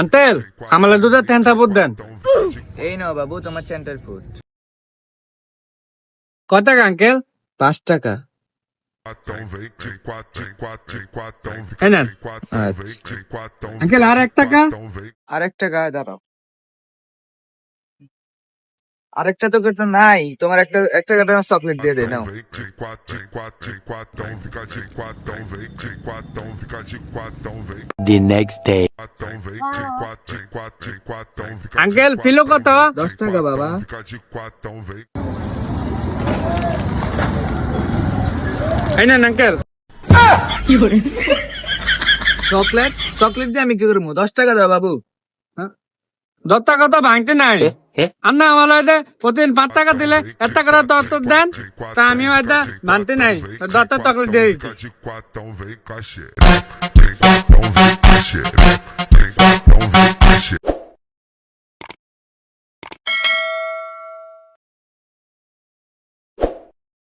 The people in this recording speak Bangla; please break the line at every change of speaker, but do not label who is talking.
আঙ্কেল আমালে দুধের তেনটা বুট দেন।
এই নাও বাবু তোমার সেন্টার ফুড।
কত টাকা আঙ্কেল?
5 টাকা।
এই নেন। আঙ্কেল আর 1 টাকা।
আর 1 টাকা দাঁড়াও। আরেকটা তো কিছু নাই, তোমার একটা 1 টাকা চকলেট দিয়ে দে নাও।
The next day.
Uncle fellow কত?
10 টাকা বাবা।
এই নেন আঙ্কেল।
চকলেট চকলেট দিয়ে আমি কি করবো? 10 টাকা দাও বাবু।
10 টাকা তো ভাঙতে নাই। আপনি আমার হয়তো প্রতিদিন 5 টাকা দিলে 1 টাকা তো দেন, তা আমিও হয়তো ভাঙতে নাই 10টা চকলেট দিয়ে দিচ্ছি।